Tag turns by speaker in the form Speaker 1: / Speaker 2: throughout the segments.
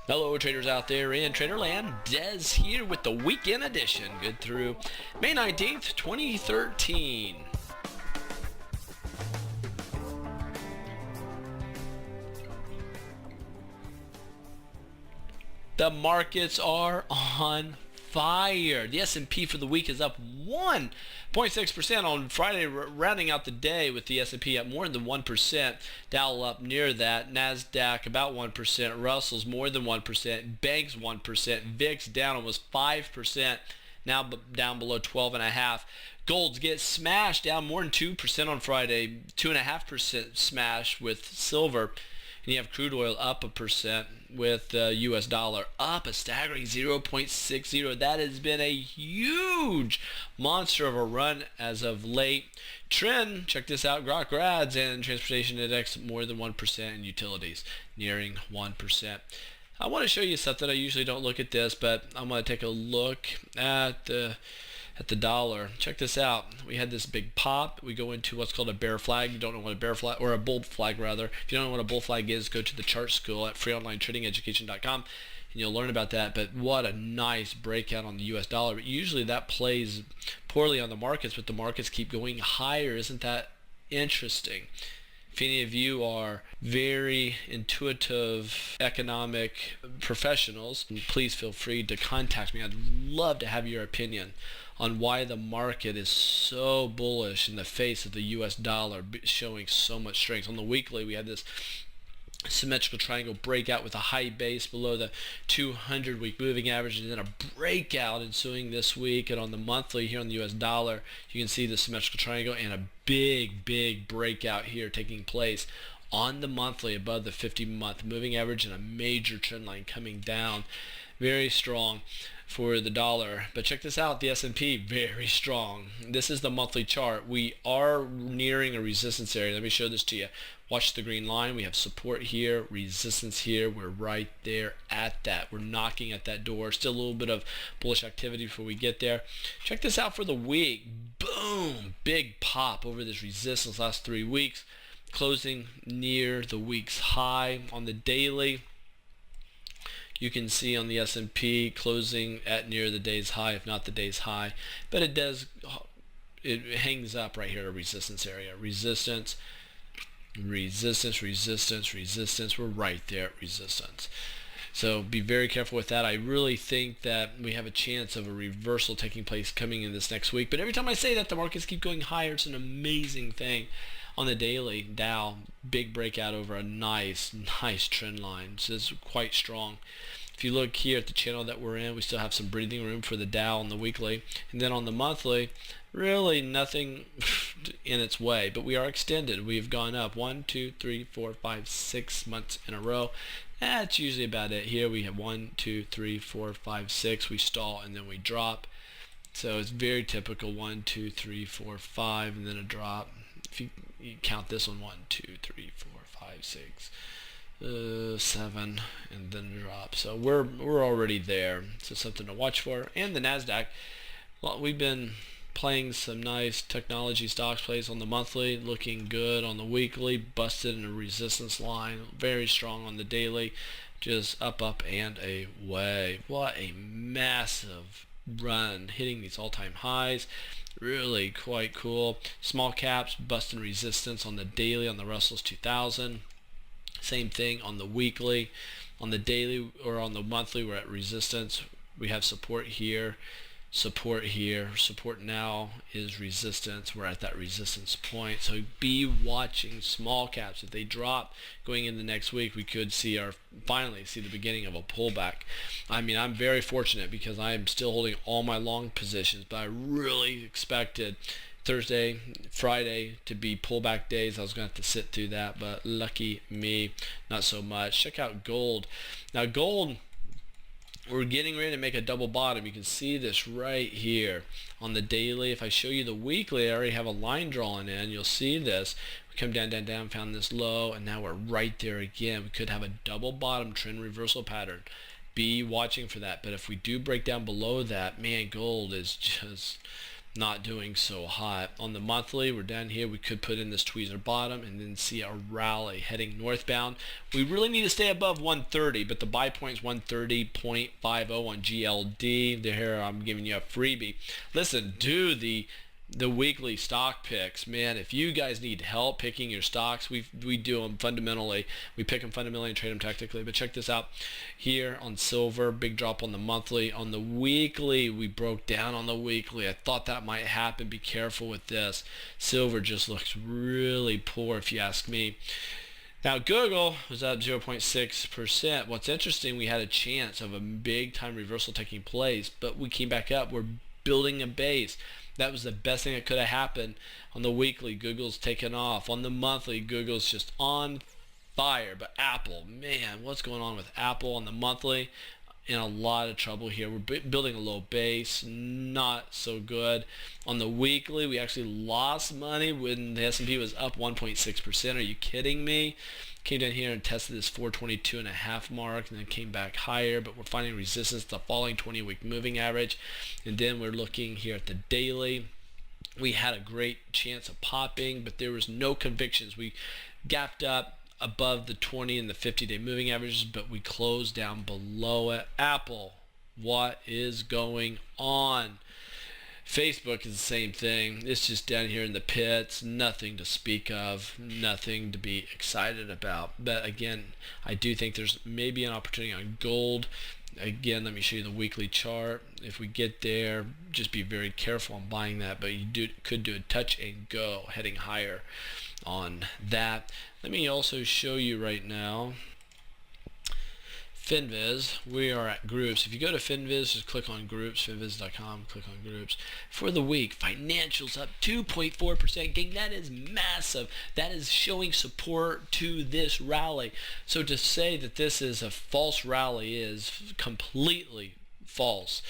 Speaker 1: Hello traders out there in Traderland, Des here with the weekend edition, good through May 19th, 2013. The markets are on fire. The S&P for the week is up 1.6% on Friday, rounding out the day with the S&P up more than 1%. Dow up near that. NASDAQ about 1%. Russell's more than 1%. Banks 1%. VIX down almost 5%. Now down below 12.5. Golds get smashed down more than 2% on Friday. 2.5% smash with silver. And you have crude oil up 1% with the US dollar up a staggering 0.60. That has been a huge monster of a run as of late. Trend, check this out, Grok grads and transportation index more than 1%, and utilities nearing 1%. I want to show you something. I usually don't look at this, but I'm going to take a look at the dollar. Check this out. We had this big pop. We go into what's called a bear flag. You don't know what a bear flag, or a bull flag rather. If you don't know what a bull flag is, go to the chart school at freeonlinetradingeducation.com and you'll learn about that. But what a nice breakout on the US dollar. But usually that plays poorly on the markets, but the markets keep going higher. Isn't that interesting? If any of you are very intuitive economic professionals, please feel free to contact me. I'd love to have your opinion on why the market is so bullish in the face of the US dollar showing so much strength. On the weekly, we had this symmetrical triangle breakout with a high base below the 200-week moving average, and then a breakout ensuing this week. And on the monthly here on the US dollar, you can see the symmetrical triangle and a big breakout here taking place on the monthly above the 50-month moving average, and a major trend line coming down. Very strong for the dollar. But check this out, the S&P very strong. This is the monthly chart. We are nearing a resistance area. Let me show this to you. Watch the green line. We have support here, resistance here. We're right there at that. We're knocking at that door. Still a little bit of bullish activity before we get there. Check this out for the week. Boom, big pop over this resistance last 3 weeks, closing near the week's high. On the daily, you can see on the S&P closing at near the day's high, if not the day's high. But it hangs up right here at a resistance area. Resistance. We're right there at resistance. So be very careful with that. I really think that we have a chance of a reversal taking place coming in this next week. But every time I say that, the markets keep going higher. It's an amazing thing. On the daily, Dow, big breakout over a nice trend line. So it's quite strong. If you look here at the channel that we're in, we still have some breathing room for the Dow on the weekly. And then on the monthly, really nothing in its way, but we are extended. We have gone up 1, 2, 3, 4, 5, 6 months in a row. That's usually about it. Here we have 1, 2, 3, 4, 5, 6. We stall and then we drop. So it's very typical. 1, 2, 3, 4, 5, and then a drop. If you count this one, 1, 2, 3, 4, 5, 6, 7, and then a drop. So we're already there. So something to watch for. And the Nasdaq, well, we've been playing some nice technology stocks plays on the monthly, looking good on the weekly, busted in a resistance line, very strong on the daily, just up and away. What a massive run, hitting these all-time highs. Really quite cool. Small caps busting resistance on the daily on the Russell's 2000. Same thing on the weekly. On the daily or on the monthly, we're at resistance. We have support here, support here. Support now is resistance. We're at that resistance point. So be watching small caps. If they drop going into next week, we could finally see the beginning of a pullback. I mean, I'm very fortunate because I am still holding all my long positions, but I really expected Thursday, Friday to be pullback days. I was going to have to sit through that, but lucky me, not so much. Check out gold. Now gold, we're getting ready to make a double bottom. You can see this right here on the daily. If I show you the weekly, I already have a line drawn in. You'll see this. We come down, found this low, and now we're right there again. We could have a double bottom trend reversal pattern. Be watching for that. But if we do break down below that, man, gold is just not doing so hot. On the monthly, we're down here. We could put in this tweezer bottom and then see a rally heading northbound. We really need to stay above 130, but the buy point is 130.50 on GLD. There, I'm giving you a freebie. Listen, do the weekly stock picks. Man, if you guys need help picking your stocks, we do them fundamentally. We pick them fundamentally and trade them tactically. But check this out here on silver, big drop on the monthly. On the weekly, we broke down on the weekly. I thought that might happen. Be careful with this. Silver just looks really poor if you ask me. Now, Google was up 0.6%. What's interesting, we had a chance of a big time reversal taking place, but we came back up. We're building a base. That was the best thing that could have happened. On the weekly, Google's taken off. On the monthly, Google's just on fire. But Apple, man, what's going on with Apple on the monthly? In a lot of trouble here. We're building a low base, not so good. On the weekly, we actually lost money when the S&P was up 1.6%. Are you kidding me? Came down here and tested this 422.5 mark and then came back higher, but we're finding resistance to the falling 20-week moving average. And then we're looking here at the daily. We had a great chance of popping, but there was no convictions. We gapped up above the 20 and the 50-day moving averages, but we closed down below it. Apple, what is going on? Facebook is the same thing. It's just down here in the pits, nothing to speak of, nothing to be excited about. But again, I do think there's maybe an opportunity on gold. Again, let me show you the weekly chart. If we get there, just be very careful on buying that, but you could do a touch and go heading higher on that. Let me also show you right now Finviz. We are at groups. If you go to Finviz, just click on groups, finviz.com, click on groups. For the week, financials up 2.4%. Gang, that is massive. That is showing support to this rally. So to say that this is a false rally is completely false.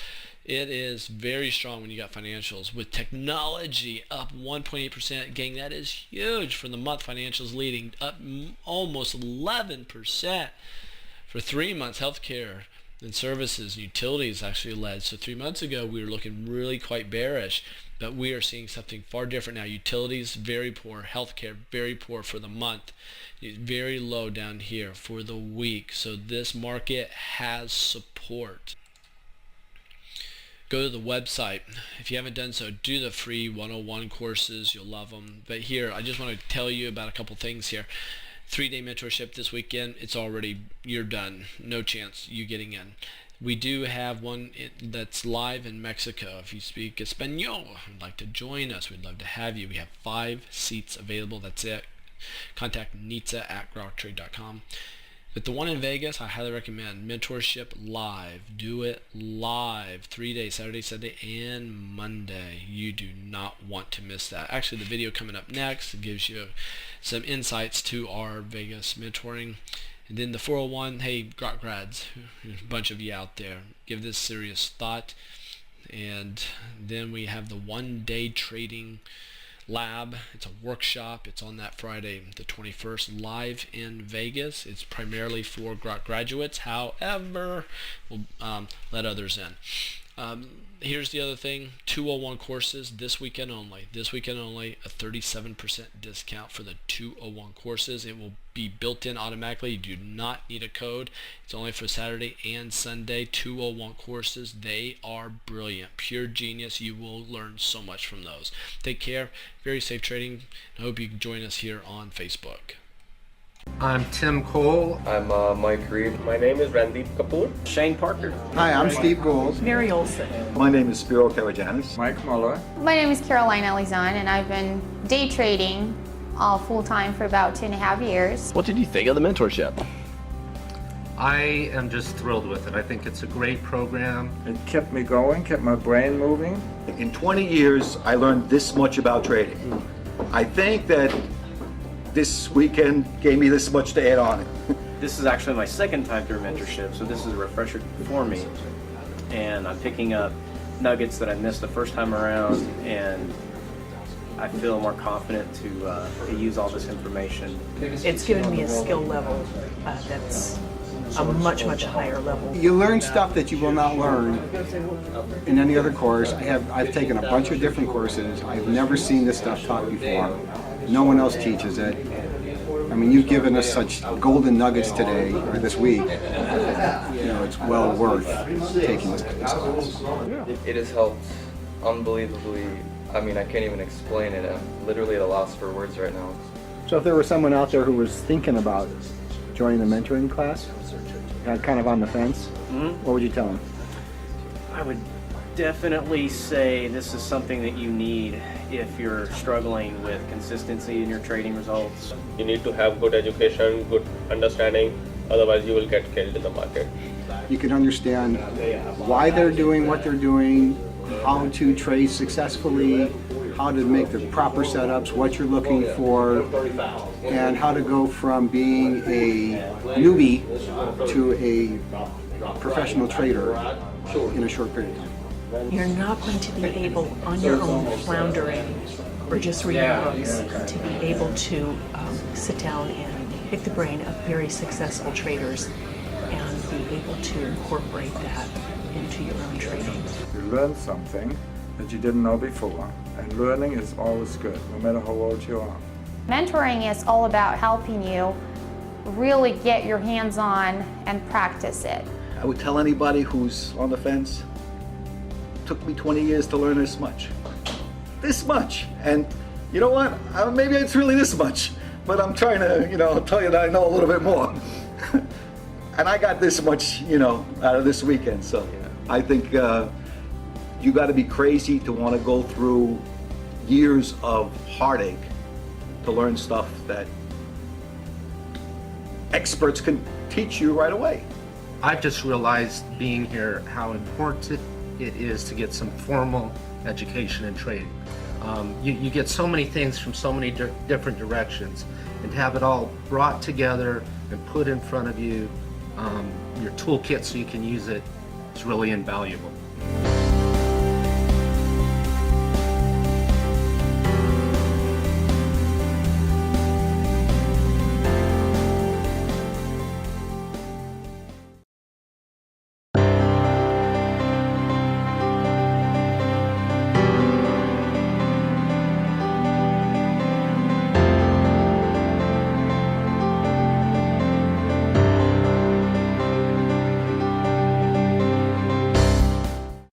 Speaker 1: It is very strong when you got financials. With technology up 1.8%, gang, that is huge for the month. Financials leading up almost 11%. For 3 months, healthcare and services and utilities actually led. So 3 months ago, we were looking really quite bearish, but we are seeing something far different now. Utilities, very poor. Healthcare, very poor for the month. Very low down here for the week. So this market has support. Go to the website. If you haven't done so, do the free 101 courses. You'll love them. But here, I just want to tell you about a couple things here. 3-day mentorship this weekend. It's already, you're done. No chance you getting in. We do have one that's live in Mexico. If you speak Espanol and would like to join us, we'd love to have you. We have 5 seats available. That's it. Contact nitsa@groktrade.com. But the one in Vegas, I highly recommend. Mentorship live. Do it live. 3 days, Saturday, Sunday, and Monday. You do not want to miss that. Actually, the video coming up next gives you some insights to our Vegas mentoring. And then the 401, hey, Grok grads, there's a bunch of you out there. Give this serious thought. And then we have the 1-day trading lab. It's a workshop. It's on that Friday the 21st, live in Vegas. It's primarily for Grok graduates. However, we'll let others in. Here's the other thing, 201 courses this weekend only. This weekend only, a 37% discount for the 201 courses. It will be built in automatically. You do not need a code. It's only for Saturday and Sunday. 201 courses. They are brilliant. Pure genius. You will learn so much from those. Take care. Very safe trading. I hope you can join us here on Facebook.
Speaker 2: I'm Tim Cole.
Speaker 3: I'm Mike Reed. My name is Randeep Kapoor. Shane Parker.
Speaker 4: Hi, I'm Steve Gould.
Speaker 5: Mary Olson.
Speaker 4: My name is Spiro Karajanis.
Speaker 2: Mike Muller.
Speaker 6: My name is Caroline Elizon, and I've been day trading full-time for about 2.5 years.
Speaker 7: What did you think of the mentorship?
Speaker 2: I am just thrilled with it. I think it's a great program.
Speaker 8: It kept me going, kept my brain moving.
Speaker 4: In 20 years, I learned this much about trading. I think that this weekend gave me this much to add on it.
Speaker 9: This is actually my second time through mentorship, so this is a refresher for me. And I'm picking up nuggets that I missed the first time around, and I feel more confident to use all this information.
Speaker 5: It's given me a skill level that's a much, much higher level.
Speaker 7: You learn stuff that you will not learn in any other course. I've taken a bunch of different courses. I've never seen this stuff taught before. No one else teaches it. I mean, you've given us such golden nuggets today, or this week. You know, it's well worth taking this class.
Speaker 3: It has helped unbelievably. I mean, I can't even explain it. I'm literally at a loss for words right now.
Speaker 7: So if there was someone out there who was thinking about joining the mentoring class, kind of on the fence, what would you tell them?
Speaker 9: I would definitely say this is something that you need if you're struggling with consistency in your trading results.
Speaker 3: You need to have good education, good understanding, otherwise you will get killed in the market.
Speaker 7: You can understand why they're doing what they're doing, how to trade successfully, how to make the proper setups, what you're looking for, and how to go from being a newbie to a professional trader in a short period of time.
Speaker 5: You're not going to be able, on your own, floundering or just reading books, to be able to sit down and pick the brain of very successful traders and be able to incorporate that into your own trading.
Speaker 8: You learn something that you didn't know before, and learning is always good, no matter how old you are.
Speaker 6: Mentoring is all about helping you really get your hands on and practice it.
Speaker 4: I would tell anybody who's on the fence, it took me 20 years to learn this much. This much. And you know what? Maybe it's really this much, but I'm trying to, tell you that I know a little bit more. And I got this much, out of this weekend. So I think you got to be crazy to want to go through years of heartache to learn stuff that experts can teach you right away.
Speaker 2: I've just realized being here how important it is to get some formal education in trading. You get so many things from so many different directions, and to have it all brought together and put in front of you, your toolkit so you can use it, is really invaluable.